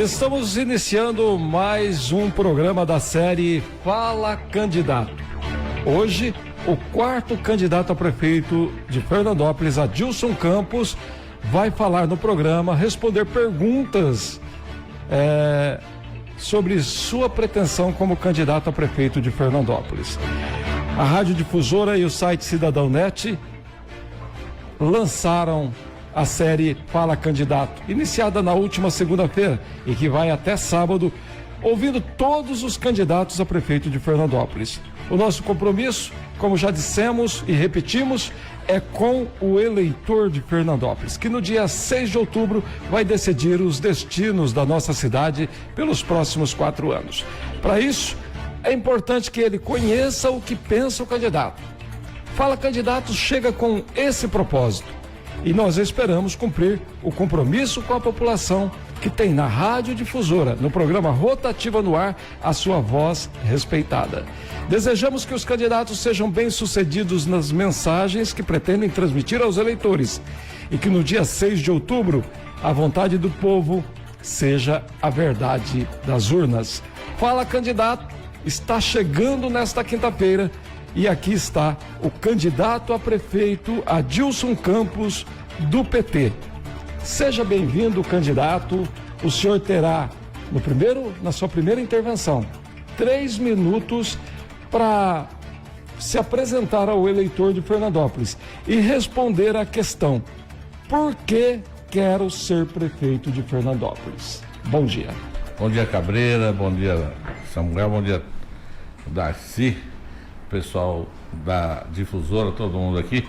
Estamos iniciando mais um programa da série Fala Candidato. Hoje, o quarto candidato a prefeito de Fernandópolis, Adilson Campos, vai falar no programa, responder perguntas sobre sua pretensão como candidato a prefeito de Fernandópolis. A Rádio Difusora e o site Cidadão Net lançaram a série Fala Candidato, iniciada na última segunda-feira e que vai até sábado, ouvindo todos os candidatos a prefeito de Fernandópolis. O nosso compromisso, como já dissemos e repetimos, é com o eleitor de Fernandópolis, que no dia 6 de outubro vai decidir os destinos da nossa cidade pelos próximos 4 anos. Para isso, é importante que ele conheça o que pensa o candidato. Fala Candidato chega com esse propósito. E nós esperamos cumprir o compromisso com a população que tem na Rádio Difusora, no programa Rotativa no Ar, a sua voz respeitada. Desejamos que os candidatos sejam bem-sucedidos nas mensagens que pretendem transmitir aos eleitores e que no dia 6 de outubro a vontade do povo seja a verdade das urnas. Fala Candidato está chegando nesta quinta-feira. E aqui está o candidato a prefeito Adilson Campos, do PT. Seja bem-vindo, candidato. O senhor terá, na sua primeira intervenção, 3 minutos para se apresentar ao eleitor de Fernandópolis e responder à questão: por que quero ser prefeito de Fernandópolis? Bom dia. Bom dia, Cabreira. Bom dia, Samuel. Bom dia, Darcy. Pessoal da Difusora, todo mundo aqui.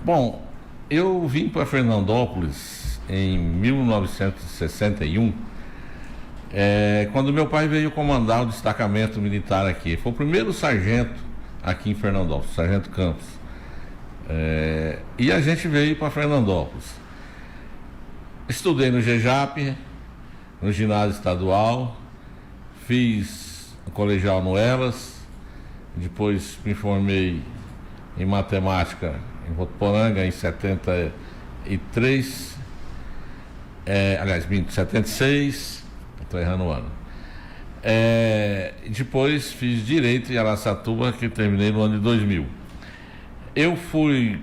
Bom, eu vim para Fernandópolis em 1961, quando meu pai veio comandar o destacamento militar aqui. Foi o primeiro sargento aqui em Fernandópolis, Sargento Campos. E a gente veio para Fernandópolis. Estudei no GEJAP, no ginásio estadual, fiz o colegial no Elas. Depois me formei em matemática em Votuporanga em 73, 76, estou errando o ano. Depois fiz direito em Araçatuba, que terminei no ano de 2000. Eu fui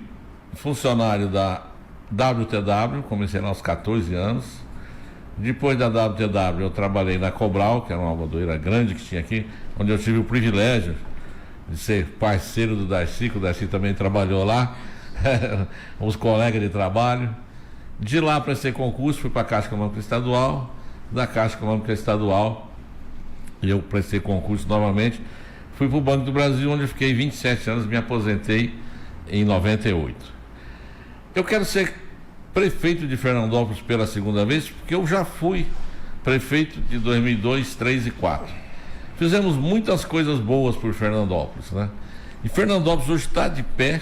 funcionário da WTW, comecei lá aos 14 anos. Depois da WTW eu trabalhei na Cobral, que era uma algodoeira grande que tinha aqui, onde eu tive o privilégio de ser parceiro do Darcy, que o Darcy também trabalhou lá, os colegas de trabalho. De lá prestei concurso, fui para a Caixa Econômica Estadual, da Caixa Econômica Estadual eu prestei concurso novamente, fui para o Banco do Brasil, onde eu fiquei 27 anos, me aposentei em 98. Eu quero ser prefeito de Fernandópolis pela segunda vez, porque eu já fui prefeito de 2002, 2003 e 2004. Fizemos muitas coisas boas por Fernandópolis, né? E Fernandópolis hoje está de pé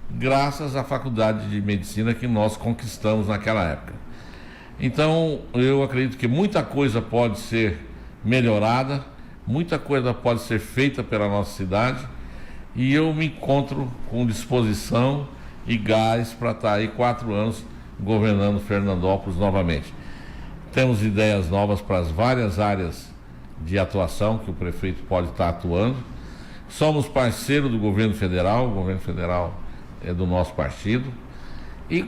graças à faculdade de medicina que nós conquistamos naquela época. Então, eu acredito que muita coisa pode ser melhorada, muita coisa pode ser feita pela nossa cidade, e eu me encontro com disposição e gás para estar aí 4 anos governando Fernandópolis novamente. Temos ideias novas para as várias áreas de atuação que o prefeito pode estar atuando. Somos parceiro do governo federal, o governo federal é do nosso partido, e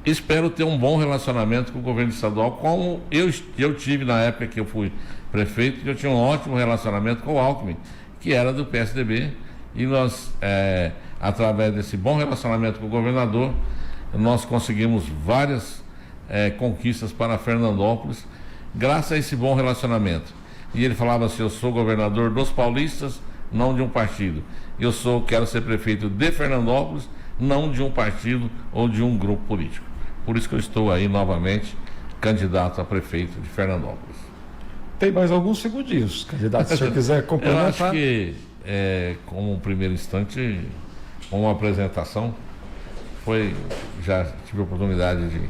espero ter um bom relacionamento com o governo estadual, como eu tive na época que eu fui prefeito, que eu tinha um ótimo relacionamento com o Alckmin, que era do PSDB, e nós, através desse bom relacionamento com o governador, nós conseguimos várias conquistas para Fernandópolis, graças a esse bom relacionamento. E ele falava assim: eu sou governador dos paulistas, não de um partido. Quero ser prefeito de Fernandópolis, não de um partido ou de um grupo político. Por isso que eu estou aí novamente candidato a prefeito de Fernandópolis. Tem mais alguns segundinhos, candidato, se o senhor quiser complementar. Eu acho que, como um primeiro instante, uma apresentação, já tive a oportunidade de...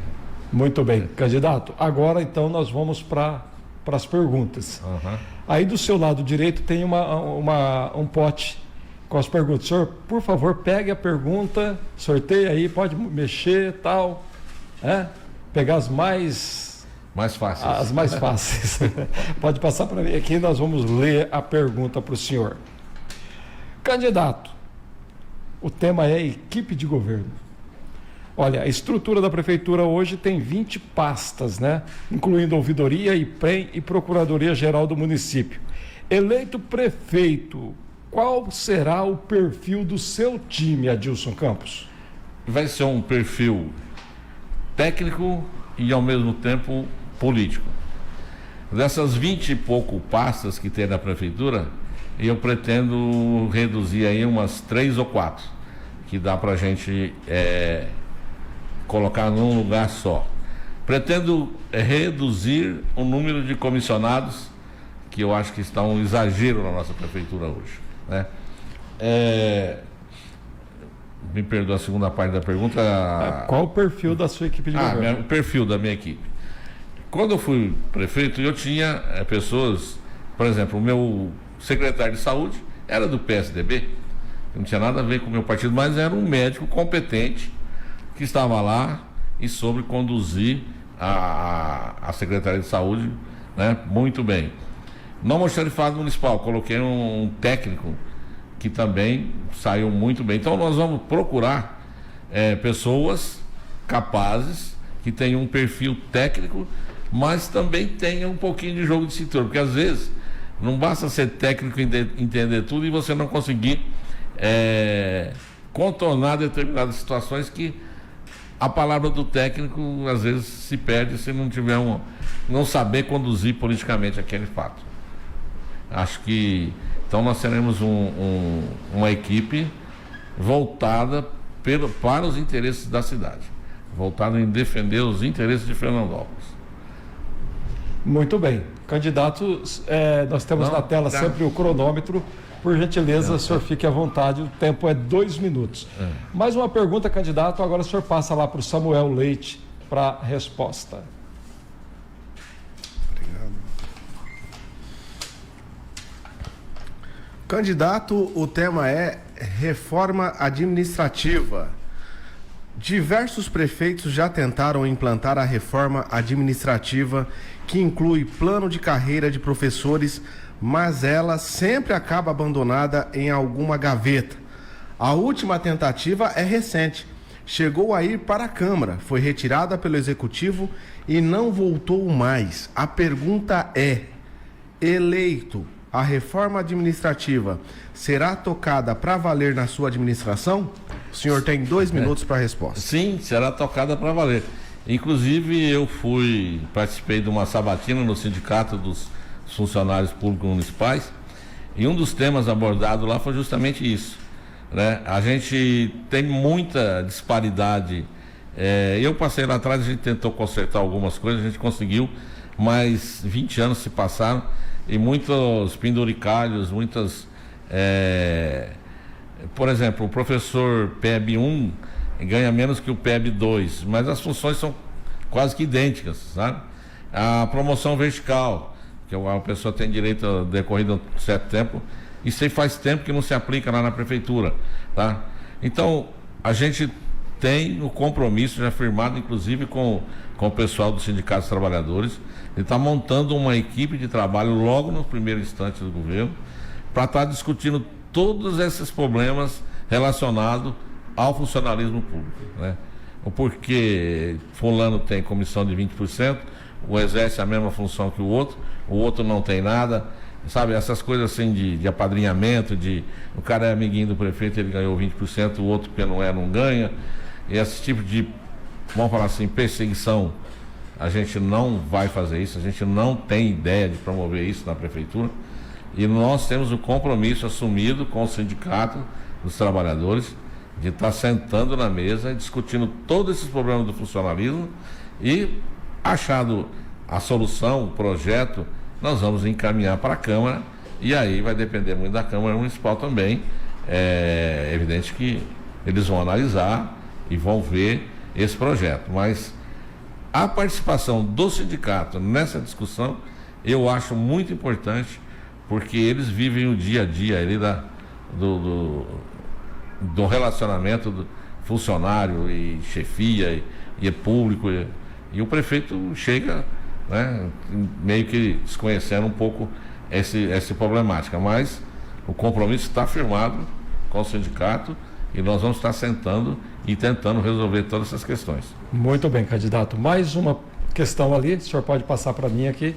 Muito bem, candidato. Agora, então, nós vamos para as perguntas. Uhum. Aí do seu lado direito tem um pote com as perguntas. Senhor, por favor, pegue a pergunta, sorteie aí, pode mexer, tal, pegar as mais Mais fáceis. As mais fáceis. Pode passar para mim aqui, nós vamos ler a pergunta para o senhor. Candidato, o tema é equipe de governo. Olha, a estrutura da prefeitura hoje tem 20 pastas, né? Incluindo ouvidoria, IPREM e Procuradoria-Geral do município. Eleito prefeito, qual será o perfil do seu time, Adilson Campos? Vai ser um perfil técnico e ao mesmo tempo político. Dessas 20 e pouco pastas que tem na prefeitura, eu pretendo reduzir aí umas 3 ou 4, que dá para a gente colocar num lugar só. Pretendo reduzir o número de comissionados, que eu acho que está um exagero na nossa prefeitura hoje, né? Me perdoa a segunda parte da pergunta. Qual o perfil da sua equipe de governo? O perfil da minha equipe. Quando eu fui prefeito, eu tinha pessoas, por exemplo, o meu secretário de saúde era do PSDB, não tinha nada a ver com o meu partido, mas era um médico competente que estava lá e soube conduzir a Secretaria de Saúde, né, muito bem. No almoxarifado municipal, coloquei um técnico que também saiu muito bem. Então nós vamos procurar pessoas capazes, que tenham um perfil técnico, mas também tenham um pouquinho de jogo de cintura, porque às vezes não basta ser técnico e entender tudo e você não conseguir contornar determinadas situações que a palavra do técnico às vezes se perde se não tiver não saber conduzir politicamente aquele fato. Acho que então nós teremos uma equipe voltada para os interesses da cidade, voltada em defender os interesses de Fernandópolis. Muito bem. Candidatos, nós temos na tela sempre o cronômetro. Por gentileza, o senhor fique à vontade, o tempo é 2 minutos. Mais uma pergunta, candidato, agora o senhor passa lá para o Samuel Leite para a resposta. Obrigado. Candidato, o tema é reforma administrativa. Diversos prefeitos já tentaram implantar a reforma administrativa, que inclui plano de carreira de professores, mas ela sempre acaba abandonada em alguma gaveta. A última tentativa é recente. Chegou a ir para a Câmara, foi retirada pelo Executivo e não voltou mais. A pergunta é: eleito, a reforma administrativa será tocada para valer na sua administração? O senhor tem 2 minutos para a resposta. Sim, será tocada para valer. Inclusive, eu participei de uma sabatina no Sindicato dos Funcionários Públicos Municipais e um dos temas abordados lá foi justamente isso, né? A gente tem muita disparidade. Eu passei lá atrás, a gente tentou consertar algumas coisas, a gente conseguiu, mas 20 anos se passaram e muitos penduricalhos, por exemplo, o professor PEB 1 ganha menos que o PEB 2, mas as funções são quase que idênticas, sabe? A promoção vertical, que a pessoa tem direito a decorrido um certo tempo, isso aí faz tempo que não se aplica lá na prefeitura, tá? Então, a gente tem o compromisso já firmado, inclusive com o pessoal do Sindicato dos Trabalhadores, de estar montando uma equipe de trabalho logo no primeiro instante do governo, para estar discutindo todos esses problemas relacionados ao funcionalismo público, né? O porquê fulano tem comissão de 20%, o exerce a mesma função que o outro não tem nada, sabe? Essas coisas assim de apadrinhamento, o cara é amiguinho do prefeito, ele ganhou 20%, o outro que não ganha, e esse tipo de, vamos falar assim, perseguição, a gente não vai fazer isso, a gente não tem ideia de promover isso na prefeitura, e nós temos o compromisso assumido com o Sindicato dos Trabalhadores de estar sentando na mesa e discutindo todos esses problemas do funcionalismo e, achado a solução, o projeto, nós vamos encaminhar para a Câmara e aí vai depender muito da Câmara Municipal também. É evidente que eles vão analisar e vão ver esse projeto, mas a participação do sindicato nessa discussão eu acho muito importante, porque eles vivem o dia a dia ali do relacionamento do funcionário e chefia e público, e o prefeito chega né, meio que desconhecendo um pouco essa problemática, mas o compromisso está firmado com o sindicato e nós vamos estar sentando e tentando resolver todas essas questões. Muito bem, candidato. Mais uma questão ali, o senhor pode passar para mim aqui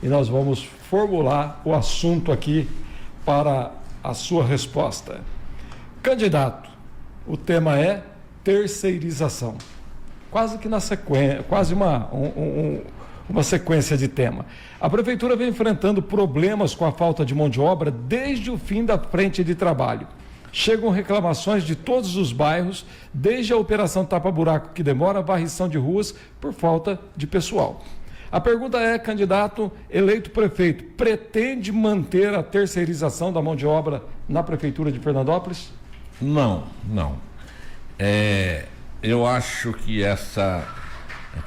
e nós vamos formular o assunto aqui para a sua resposta. Candidato, o tema é terceirização. Quase que na sequência, quase uma sequência de tema. A prefeitura vem enfrentando problemas com a falta de mão de obra desde o fim da frente de trabalho. Chegam reclamações de todos os bairros, desde a operação tapa-buraco que demora a varrição de ruas por falta de pessoal. A pergunta é, candidato eleito prefeito, pretende manter a terceirização da mão de obra na prefeitura de Fernandópolis? Não. Eu acho que essa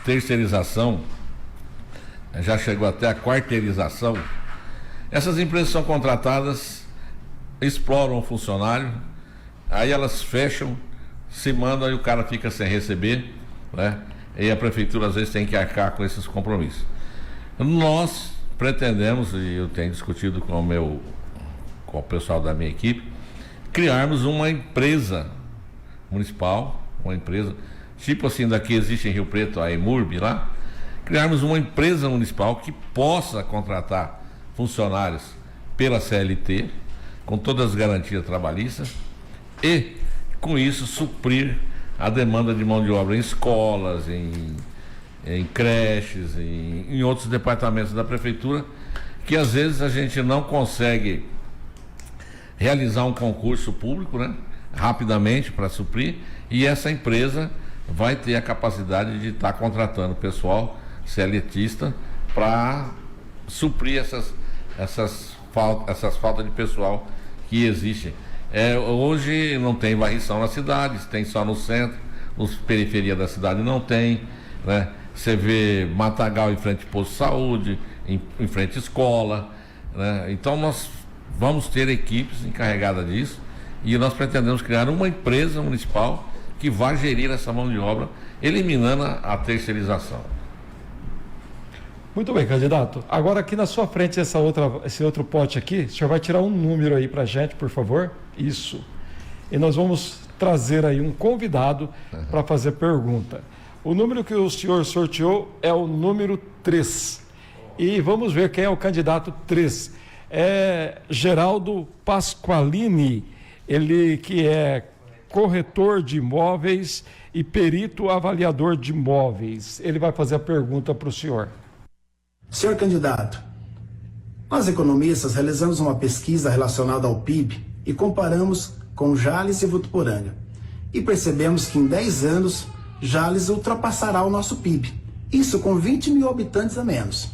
terceirização já chegou até a quarteirização. Essas empresas são contratadas, exploram o funcionário, aí elas fecham, se mandam e o cara fica sem receber, né? E a prefeitura às vezes tem que arcar com esses compromissos. Nós pretendemos, e eu tenho discutido com o pessoal da minha equipe, criarmos uma empresa municipal, uma empresa tipo assim daqui existe em Rio Preto, a EMURB lá, criarmos uma empresa municipal que possa contratar funcionários pela CLT, com todas as garantias trabalhistas, e com isso suprir a demanda de mão de obra em escolas, em creches, em outros departamentos da prefeitura, que às vezes a gente não consegue realizar um concurso público, né, rapidamente para suprir, e essa empresa vai ter a capacidade de estar contratando pessoal CLTista para suprir essas faltas de pessoal que existem. Hoje não tem varrição nas cidades, tem só no centro, nas periferias da cidade não tem, né? Você vê matagal em frente ao posto de saúde, em frente à escola, né? Então nós vamos ter equipes encarregadas disso e nós pretendemos criar uma empresa municipal que vai gerir essa mão de obra, eliminando a terceirização. Muito bem, candidato. Agora aqui na sua frente, esse outro pote aqui, o senhor vai tirar um número aí pra gente, por favor? Isso. E nós vamos trazer aí um convidado para fazer pergunta. O número que o senhor sorteou é o número 3. E vamos ver quem é o candidato 3. É Geraldo Pasqualini, ele que é corretor de imóveis e perito avaliador de imóveis. Ele vai fazer a pergunta para o senhor. Senhor candidato, nós economistas realizamos uma pesquisa relacionada ao PIB e comparamos com Jales e Votuporanga. E percebemos que em 10 anos, Jales ultrapassará o nosso PIB. Isso com 20 mil habitantes a menos.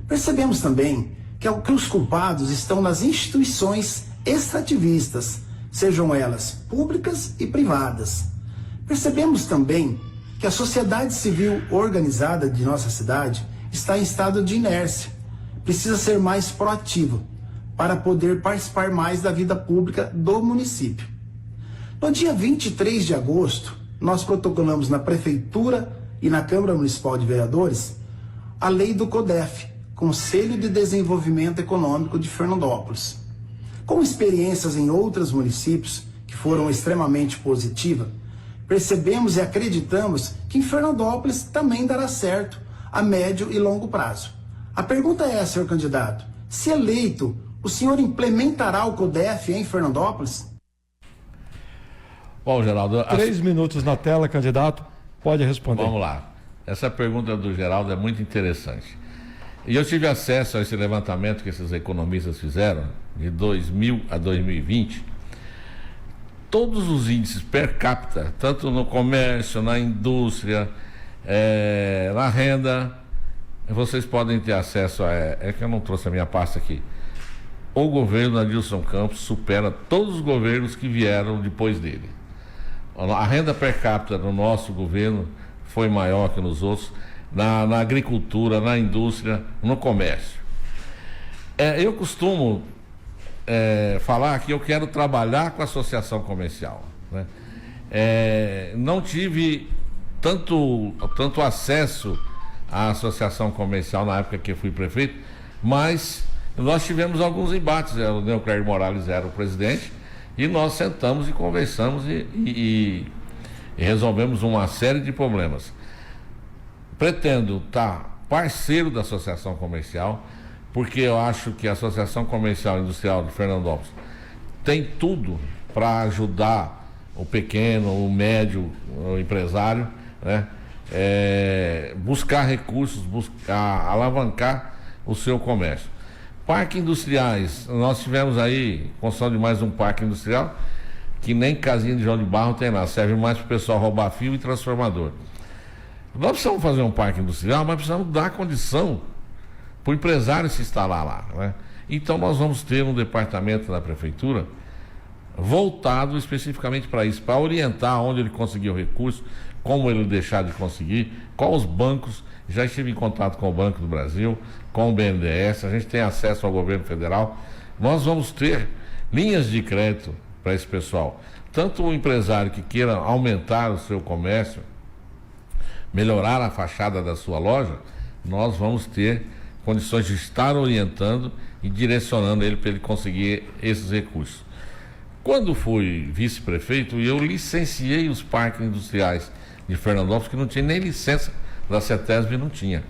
Percebemos também que os culpados estão nas instituições extrativistas, sejam elas públicas e privadas. Percebemos também que a sociedade civil organizada de nossa cidade está em estado de inércia, precisa ser mais proativo para poder participar mais da vida pública do município. No dia 23 de agosto, nós protocolamos na Prefeitura e na Câmara Municipal de Vereadores a lei do CODEF, Conselho de Desenvolvimento Econômico de Fernandópolis. Com experiências em outros municípios que foram extremamente positivas, percebemos e acreditamos que em Fernandópolis também dará certo a médio e longo prazo. A pergunta é, senhor candidato, se eleito, o senhor implementará o CODEF em Fernandópolis? Bom, Geraldo... 3 minutos na tela, candidato, pode responder. Vamos lá. Essa pergunta do Geraldo é muito interessante. E eu tive acesso a esse levantamento que esses economistas fizeram, de 2000 a 2020. Todos os índices per capita, tanto no comércio, na indústria, na renda, vocês podem ter acesso a... É que eu não trouxe a minha pasta aqui. O governo Adilson Campos supera todos os governos que vieram depois dele. A renda per capita no nosso governo foi maior que nos outros, na agricultura, na indústria, no comércio. Eu costumo falar que eu quero trabalhar com a associação comercial, né? Não tive tanto acesso a associação comercial na época que eu fui prefeito, mas nós tivemos alguns embates. O Neuclério Morales era o presidente e nós sentamos e conversamos e resolvemos uma série de problemas. Pretendo estar parceiro da associação comercial, porque eu acho que a Associação Comercial e Industrial de Fernandópolis tem tudo para ajudar o pequeno, o médio, o empresário, né? Buscar recursos, buscar alavancar o seu comércio. Parques industriais, nós tivemos aí construção de mais um parque industrial que nem casinha de João de Barro tem lá, serve mais para o pessoal roubar fio e transformador. Nós precisamos fazer um parque industrial, mas precisamos dar condição para o empresário se instalar lá, né? Então nós vamos ter um departamento da prefeitura voltado especificamente para isso, para orientar onde ele conseguiu o recurso, como ele deixar de conseguir, quais os bancos. Já estive em contato com o Banco do Brasil, com o BNDES, a gente tem acesso ao governo federal. Nós vamos ter linhas de crédito para esse pessoal, tanto o empresário que queira aumentar o seu comércio, melhorar a fachada da sua loja, nós vamos ter condições de estar orientando e direcionando ele para ele conseguir esses recursos. Quando fui vice-prefeito, eu licenciei os parques industriais de Fernandópolis, que não tinha nem licença da CETESB, não tinha,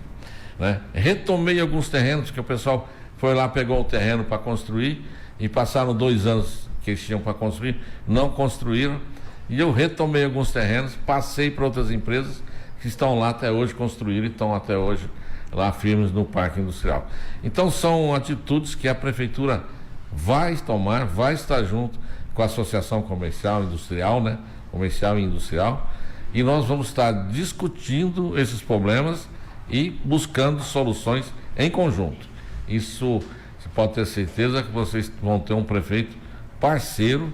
né? Retomei alguns terrenos, que o pessoal foi lá, pegou o terreno para construir, e passaram 2 anos que eles tinham para construir, não construíram, e eu retomei alguns terrenos, passei para outras empresas que estão lá até hoje, construíram e estão até hoje lá firmes no parque industrial. Então são atitudes que a prefeitura vai tomar, vai estar junto com a Associação Comercial e Industrial, né? Comercial e Industrial, e nós vamos estar discutindo esses problemas e buscando soluções em conjunto. Isso, você pode ter certeza que vocês vão ter um prefeito parceiro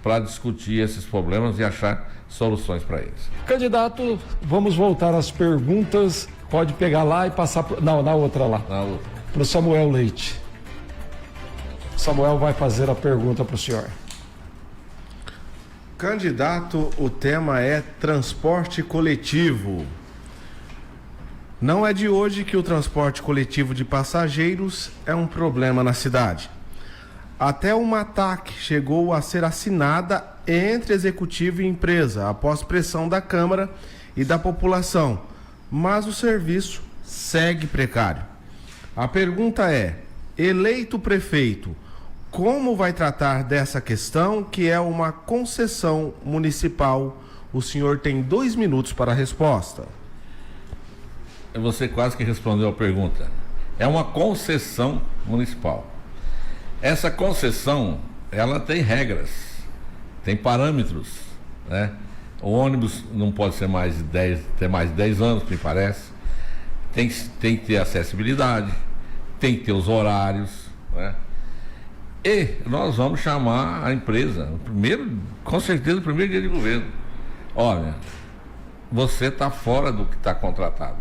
para discutir esses problemas e achar soluções para eles. Candidato, vamos voltar às perguntas. Pode pegar lá e passar na outra lá. Para o Samuel Leite. Samuel vai fazer a pergunta para o senhor. Candidato, o tema é transporte coletivo. Não é de hoje que o transporte coletivo de passageiros é um problema na cidade. Até uma TAC chegou a ser assinada entre executivo e empresa, após pressão da Câmara e da população, mas o serviço segue precário. A pergunta é: eleito prefeito, como vai tratar dessa questão, que é uma concessão municipal? O senhor tem 2 minutos para a resposta. Você quase que respondeu a pergunta. É uma concessão municipal. Essa concessão, ela tem regras, tem parâmetros, né? O ônibus não pode ser ter mais de 10 anos, me parece. Tem que ter acessibilidade, tem que ter os horários, né? E nós vamos chamar a empresa, com certeza, no primeiro dia de governo. Olha, você está fora do que está contratado.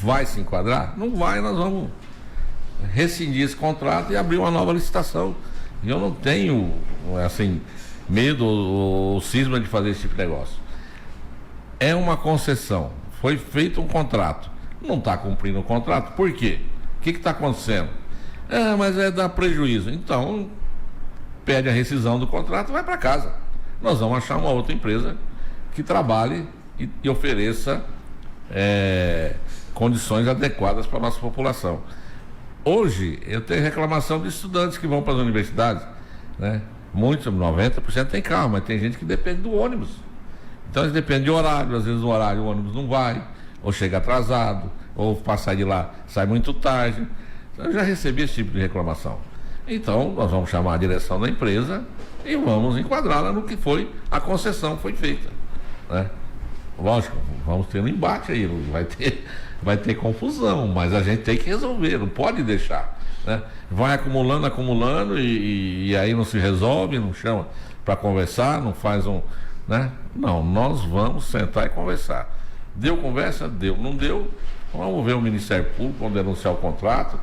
Vai se enquadrar? Não vai, nós vamos rescindir esse contrato e abrir uma nova licitação. E eu não tenho, assim, medo ou cisma de fazer esse tipo de negócio. É uma concessão, foi feito um contrato, não está cumprindo o contrato, por quê? O que está acontecendo? Mas dar prejuízo. Então, pede a rescisão do contrato e vai para casa. Nós vamos achar uma outra empresa que trabalhe e ofereça condições adequadas para a nossa população. Hoje, eu tenho reclamação de estudantes que vão para as universidades, né? Muitos, 90% tem carro, mas tem gente que depende do ônibus. Então, eles dependem de horário, às vezes no horário o ônibus não vai, ou chega atrasado, ou para sair de lá sai muito tarde. Eu já recebi esse tipo de reclamação. Então, nós vamos chamar a direção da empresa e vamos enquadrá-la no que foi a concessão que foi feita, né? Lógico, vamos ter um embate aí, vai ter confusão, mas a gente tem que resolver, não pode deixar, né? Vai acumulando e aí não se resolve, não chama para conversar, não faz né? Não, nós vamos sentar e conversar. Deu conversa? Deu. Não deu? Vamos ver o Ministério Público, vamos denunciar o contrato,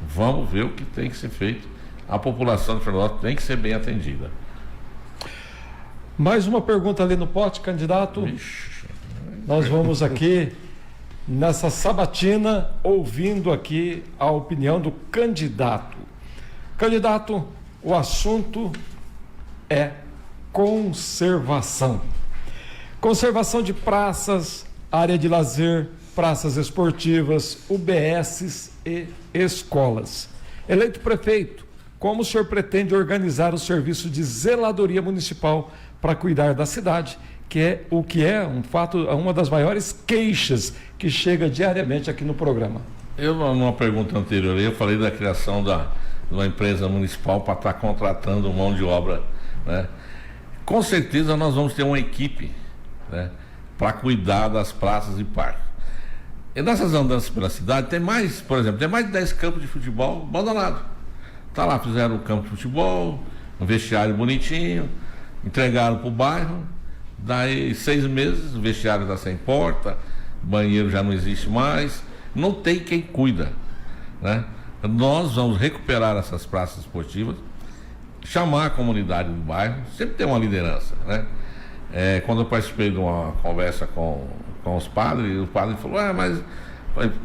vamos ver o que tem que ser feito. A população de Fernandópolis tem que ser bem atendida. Mais uma pergunta ali no pote, candidato. Ixi. Nós vamos aqui nessa sabatina, ouvindo aqui a opinião do candidato. Candidato, o assunto é conservação. Conservação de praças, área de lazer, praças esportivas, UBSs e escolas. Eleito prefeito, como o senhor pretende organizar o serviço de zeladoria municipal para cuidar da cidade, que é um fato, uma das maiores queixas que chega diariamente aqui no programa? Eu, numa pergunta anterior, eu falei da criação de uma empresa municipal para estar contratando mão de obra, né? Com certeza nós vamos ter uma equipe, né, para cuidar das praças e parques. E nessas andanças pela cidade tem mais, por exemplo, tem mais de 10 campos de futebol abandonados. Tá lá, fizeram o campo de futebol, um vestiário bonitinho, entregaram para o bairro, daí 6 meses o vestiário está sem porta, banheiro já não existe mais, não tem quem cuida, né? Nós vamos recuperar essas praças esportivas, chamar a comunidade do bairro, sempre tem uma liderança, né? Quando eu participei de uma conversa com os padres, o padre falou: mas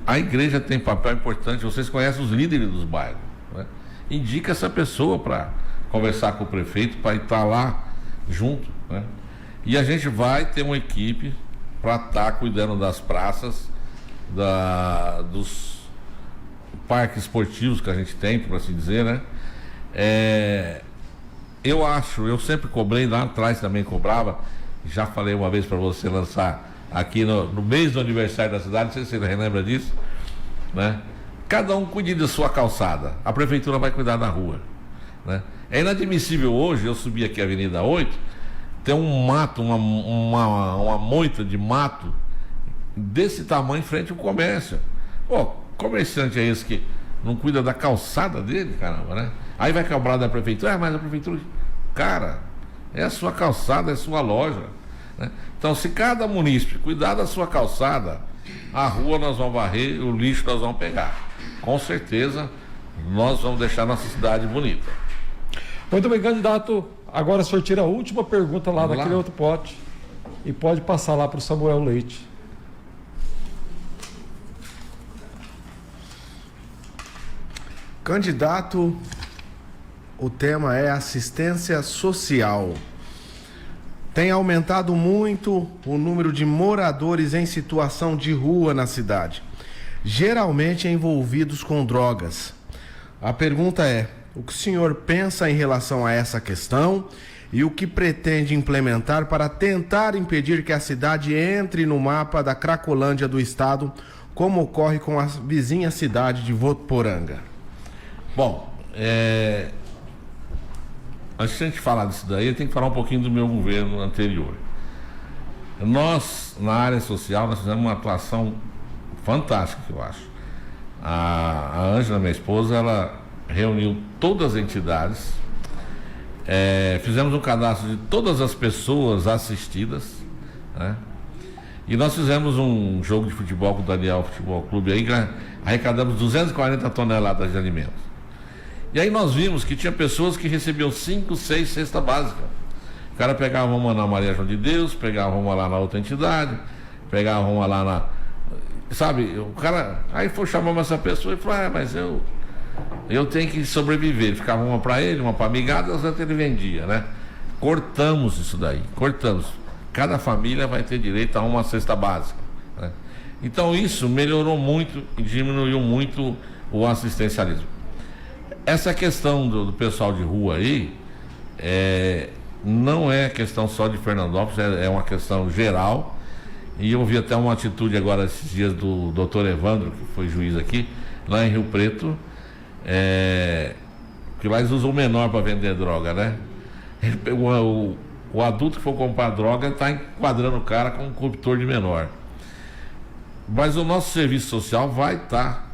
a igreja tem papel importante, vocês conhecem os líderes dos bairros, né? Indica essa pessoa para conversar com o prefeito, para estar lá junto, né? E a gente vai ter uma equipe para estar cuidando das praças, dos parques esportivos que a gente tem, por assim dizer, né? Eu sempre cobrei, lá atrás também cobrava, já falei uma vez para você lançar aqui no mês do aniversário da cidade, não sei se você lembra disso, né? Cada um cuide da sua calçada, a prefeitura vai cuidar da rua, né? É inadmissível hoje, eu subi aqui a Avenida 8, tem um mato, uma moita de mato desse tamanho em frente ao comércio. Pô, comerciante é esse que não cuida da calçada dele, caramba, né? Aí vai cobrar da prefeitura, mas a prefeitura, cara, é a sua calçada, é a sua loja, né? Então, se cada munícipe cuidar da sua calçada, a rua nós vamos varrer, o lixo nós vamos pegar. Com certeza, nós vamos deixar nossa cidade bonita. Muito bem, candidato. Agora o senhor tira a última pergunta lá daquele outro pote e pode passar lá para o Samuel Leite. Candidato, o tema é assistência social. Tem aumentado muito o número de moradores em situação de rua na cidade, geralmente envolvidos com drogas. A pergunta é: o que o senhor pensa em relação a essa questão e o que pretende implementar para tentar impedir que a cidade entre no mapa da Cracolândia do estado, como ocorre com a vizinha cidade de Votuporanga? Bom, antes de a gente falar disso daí, tem que falar um pouquinho do meu governo anterior. Nós, na área social, nós fizemos uma atuação fantástica, eu acho. A Ângela, minha esposa, ela reuniu todas as entidades, fizemos um cadastro de todas as pessoas assistidas, né? E nós fizemos um jogo de futebol com o Daniel Futebol Clube aí, arrecadamos 240 toneladas de alimentos. E aí nós vimos que tinha pessoas que recebiam 5, 6 cestas básicas. O cara pegava uma na Maria João de Deus, pegava uma lá na outra entidade, pegava uma lá na... Sabe, o cara... Aí foi chamando essa pessoa e falou: mas eu tenho que sobreviver. Ficava uma para ele, uma para amigada, as outras ele vendia, né? Cortamos isso daí, cortamos. Cada família vai ter direito a uma cesta básica, né? Então isso melhorou muito e diminuiu muito o assistencialismo. Essa questão do pessoal de rua aí, não é questão só de Fernandópolis, é uma questão geral. E eu vi até uma atitude agora esses dias do doutor Evandro, que foi juiz aqui, lá em Rio Preto, que lá eles usam o menor para vender droga, né? Ele pegou o adulto que for comprar droga, está enquadrando o cara como um corruptor de menor. Mas o nosso serviço social vai estar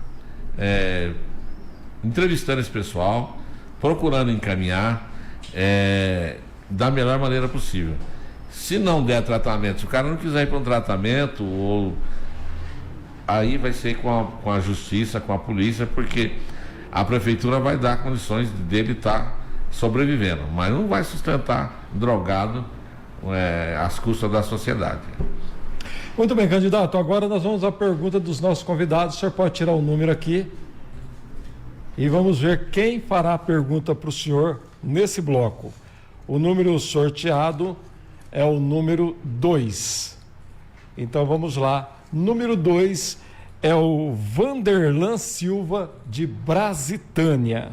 entrevistando esse pessoal, procurando encaminhar da melhor maneira possível. Se não der tratamento, se o cara não quiser ir para um tratamento, aí vai ser com a justiça, com a polícia, porque a prefeitura vai dar condições dele estar sobrevivendo, mas não vai sustentar drogado às custas da sociedade. Muito bem, candidato. Agora nós vamos à pergunta dos nossos convidados. O senhor pode tirar o número aqui e vamos ver quem fará a pergunta para o senhor nesse bloco. O número sorteado é o número 2. Então vamos lá. Número 2 é o Vanderlan Silva, de Brasitânia.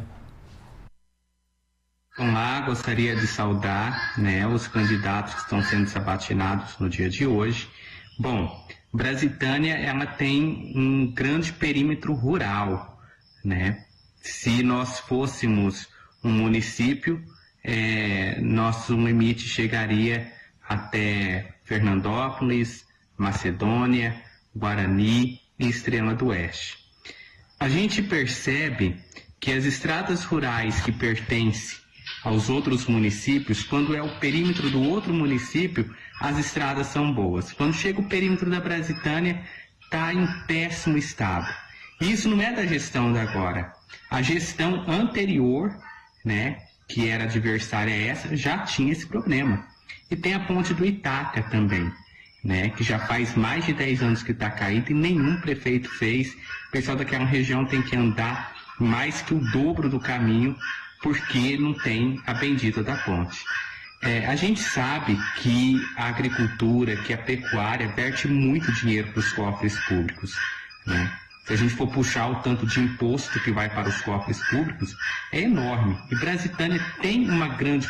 Olá, gostaria de saudar, os candidatos que estão sendo sabatinados no dia de hoje. Bom, Brasitânia, ela tem um grande perímetro rural, Se nós fôssemos um município, nosso limite chegaria até Fernandópolis, Macedônia, Guarani e Estrela do Oeste. A gente percebe que as estradas rurais que pertencem aos outros municípios, quando é o perímetro do outro município, as estradas são boas. Quando chega o perímetro da Brasitânia, está em péssimo estado. E isso não é da gestão de agora. A gestão anterior, que era adversária a essa, já tinha esse problema. E tem a ponte do Itaca também, que já faz mais de 10 anos que está caída e nenhum prefeito fez. O pessoal daquela região tem que andar mais que o dobro do caminho porque não tem a bendita da ponte. A gente sabe que a agricultura, que a pecuária verte muito dinheiro para os cofres públicos, Se a gente for puxar o tanto de imposto que vai para os cofres públicos, é enorme. E Brasitânia tem uma grande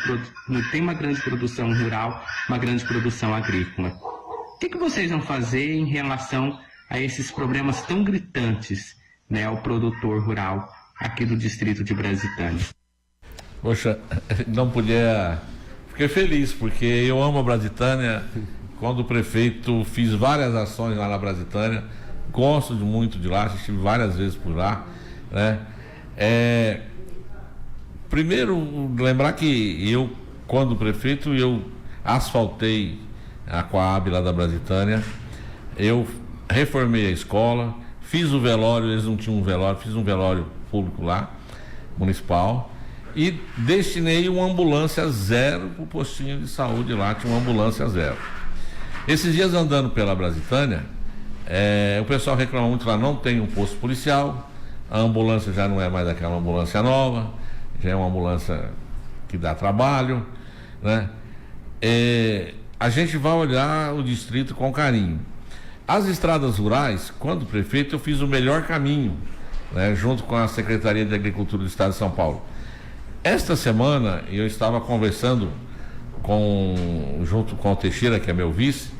produção rural, uma grande produção agrícola. O que vocês vão fazer em relação a esses problemas tão gritantes, ao produtor rural aqui do distrito de Brasitânia? Poxa, não podia... Fiquei feliz, porque eu amo a Brasitânia. Quando prefeito, fiz várias ações lá na Brasitânia. Gosto muito de lá, estive várias vezes por lá, Primeiro, lembrar que eu, quando prefeito, eu asfaltei a Coab lá da Brasitânia. Eu reformei a escola, fiz o velório, eles não tinham um velório, fiz um velório público lá, municipal. E destinei uma ambulância zero para o postinho de saúde lá, tinha uma ambulância zero. Esses dias andando pela Brasitânia, o pessoal reclama muito lá, não tem um posto policial, a ambulância já não é mais aquela ambulância nova, já é uma ambulância que dá trabalho, a gente vai olhar o distrito com carinho. As estradas rurais, quando prefeito, eu fiz o melhor caminho, junto com a Secretaria de Agricultura do Estado de São Paulo. Esta semana eu estava conversando junto com o Teixeira, que é meu vice,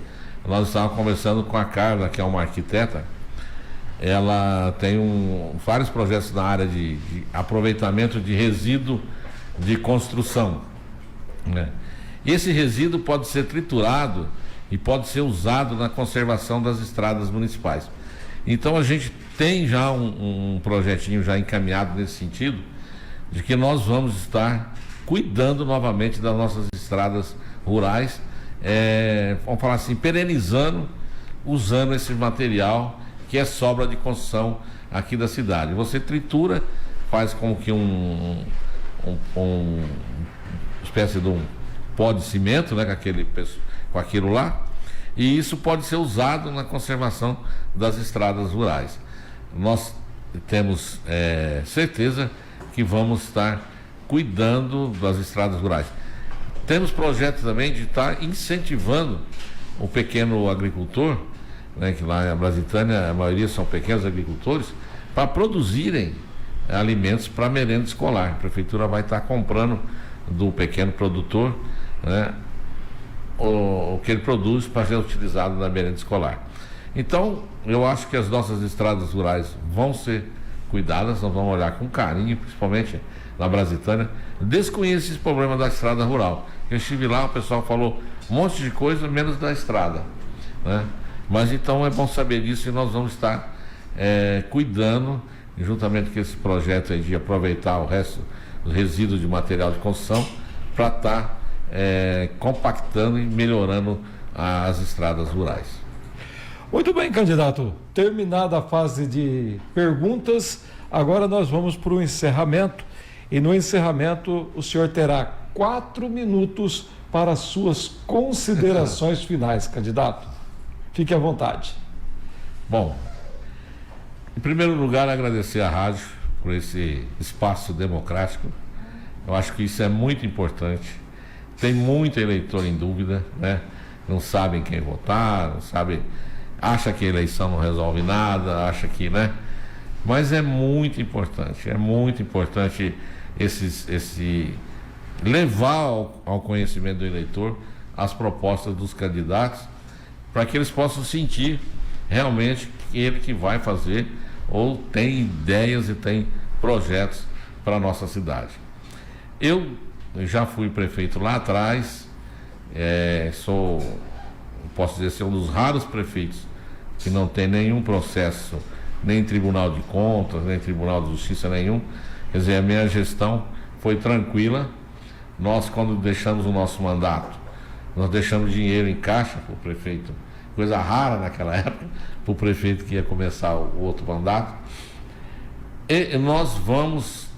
nós estávamos conversando com a Carla, que é uma arquiteta. Ela tem vários projetos na área de aproveitamento de resíduo de construção, E esse resíduo pode ser triturado e pode ser usado na conservação das estradas municipais. Então a gente tem já um projetinho já encaminhado nesse sentido, de que nós vamos estar cuidando novamente das nossas estradas rurais, vamos falar assim, perenizando, usando esse material que é sobra de construção aqui da cidade. Você tritura, faz como que uma espécie de um pó de cimento, com aquilo lá, e isso pode ser usado na conservação das estradas rurais. Nós temos certeza que vamos estar cuidando das estradas rurais. Temos projetos também de estar incentivando o pequeno agricultor, que lá em Brasitânia a maioria são pequenos agricultores, para produzirem alimentos para merenda escolar. A prefeitura vai estar comprando do pequeno produtor, o que ele produz para ser utilizado na merenda escolar. Então, eu acho que as nossas estradas rurais vão ser cuidadas, nós vamos olhar com carinho, principalmente na Brasitânia. Desconheço esse problema da estrada rural. Eu estive lá, o pessoal falou um monte de coisa, menos da estrada, Mas então é bom saber disso, e nós vamos estar cuidando, juntamente com esse projeto aí de aproveitar o resto dos resíduos de material de construção, para estar compactando e melhorando as estradas rurais. Muito bem, candidato. Terminada a fase de perguntas, agora nós vamos para o encerramento. E no encerramento o senhor terá 4 minutos para as suas considerações finais, candidato. Fique à vontade. Bom, em primeiro lugar, agradecer à rádio por esse espaço democrático. Eu acho que isso é muito importante. Tem muito eleitor em dúvida, né? Não sabem quem votar, não sabe, acha que a eleição não resolve nada, acha que, né? Mas é muito importante esse levar ao conhecimento do eleitor as propostas dos candidatos, para que eles possam sentir realmente que ele que vai fazer ou tem ideias e tem projetos para a nossa cidade. Eu já fui prefeito lá atrás, posso dizer, ser um dos raros prefeitos que não tem nenhum processo, nem Tribunal de Contas, nem Tribunal de Justiça nenhum. Quer dizer, a minha gestão foi tranquila. Nós, quando deixamos o nosso mandato, nós deixamos dinheiro em caixa para o prefeito, coisa rara naquela época, para o prefeito que ia começar o outro mandato. E nós vamos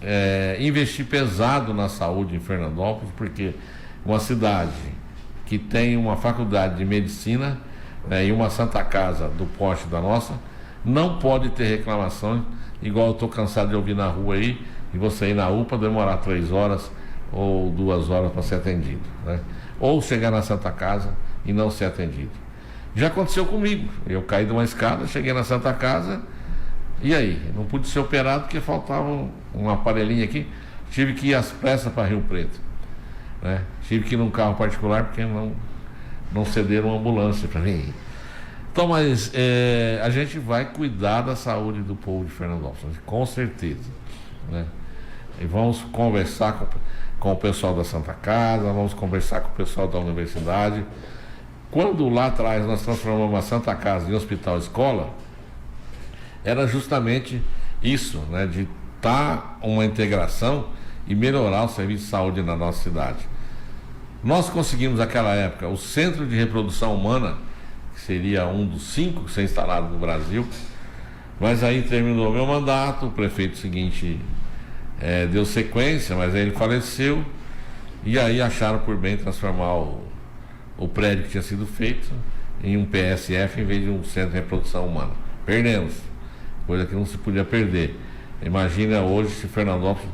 investir pesado na saúde em Fernandópolis, porque uma cidade que tem uma faculdade de medicina, e uma Santa Casa do porte da nossa, não pode ter reclamações, igual eu estou cansado de ouvir na rua aí, e você ir na UPA demorar 3 horas ou 2 horas para ser atendido, né? Ou chegar na Santa Casa e não ser atendido. Já aconteceu comigo, eu caí de uma escada, cheguei na Santa Casa, e aí? Não pude ser operado porque faltava um aparelhinho aqui, tive que ir às pressas para Rio Preto, né? Tive que ir num carro particular porque não cederam uma ambulância para mim. Então, mas a gente vai cuidar da saúde do povo de Fernandópolis, com certeza, né? E vamos conversar com o pessoal da Santa Casa, vamos conversar com o pessoal da universidade. Quando lá atrás nós transformamos a Santa Casa em hospital-escola, era justamente isso, né? De estar uma integração e melhorar o serviço de saúde na nossa cidade. Nós conseguimos naquela época o Centro de Reprodução Humana, que seria um dos 5 que ser instalado no Brasil, mas aí terminou o meu mandato, o prefeito seguinte deu sequência, mas aí ele faleceu, e aí acharam por bem transformar o prédio que tinha sido feito em um PSF em vez de um Centro de Reprodução Humana. Perdemos, coisa que não se podia perder. Imagina hoje se Fernandópolis...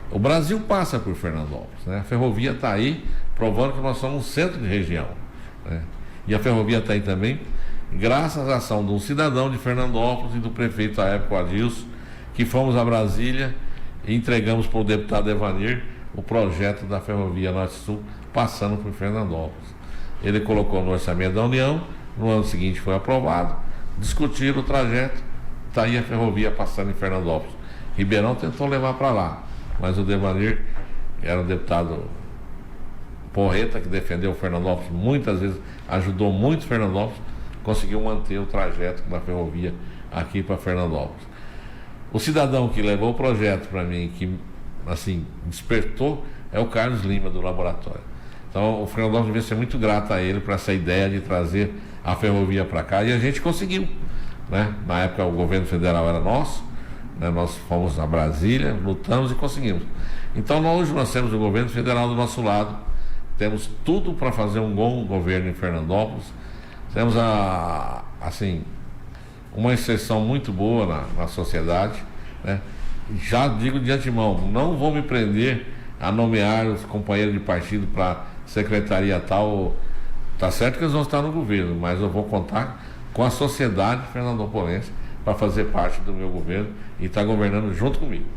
O Brasil passa por Fernandópolis, né? A ferrovia está aí, provando que nós somos um centro de região, né? E a ferrovia está aí também, graças à ação de um cidadão de Fernandópolis e do prefeito à época, o Adilson, que fomos a Brasília e entregamos para o deputado Evanir o projeto da ferrovia Norte-Sul passando por Fernandópolis. Ele colocou no orçamento da União, no ano seguinte foi aprovado, discutiram o trajeto, está aí a ferrovia passando em Fernandópolis. Ribeirão tentou levar para lá, mas o Devanir era um deputado porreta que defendeu Fernandópolis muitas vezes, ajudou muito Fernandópolis, conseguiu manter o trajeto da ferrovia aqui para Fernandópolis. O cidadão que levou o projeto para mim, que assim despertou, é o Carlos Lima, do laboratório. Então o Fernandópolis devia ser muito grato a ele por essa ideia de trazer a ferrovia para cá, e a gente conseguiu, né? Na época o governo federal era nosso, né? Nós fomos a Brasília, lutamos e conseguimos. Então hoje nós temos o governo federal do nosso lado, temos tudo para fazer um bom governo em Fernandópolis, temos assim, uma inserção muito boa na sociedade, né? Já digo de antemão, não vou me prender a nomear os companheiros de partido para secretaria tal. Tá certo que eles vão estar no governo, mas eu vou contar com a sociedade fernandopolense para fazer parte do meu governo e estar governando junto comigo.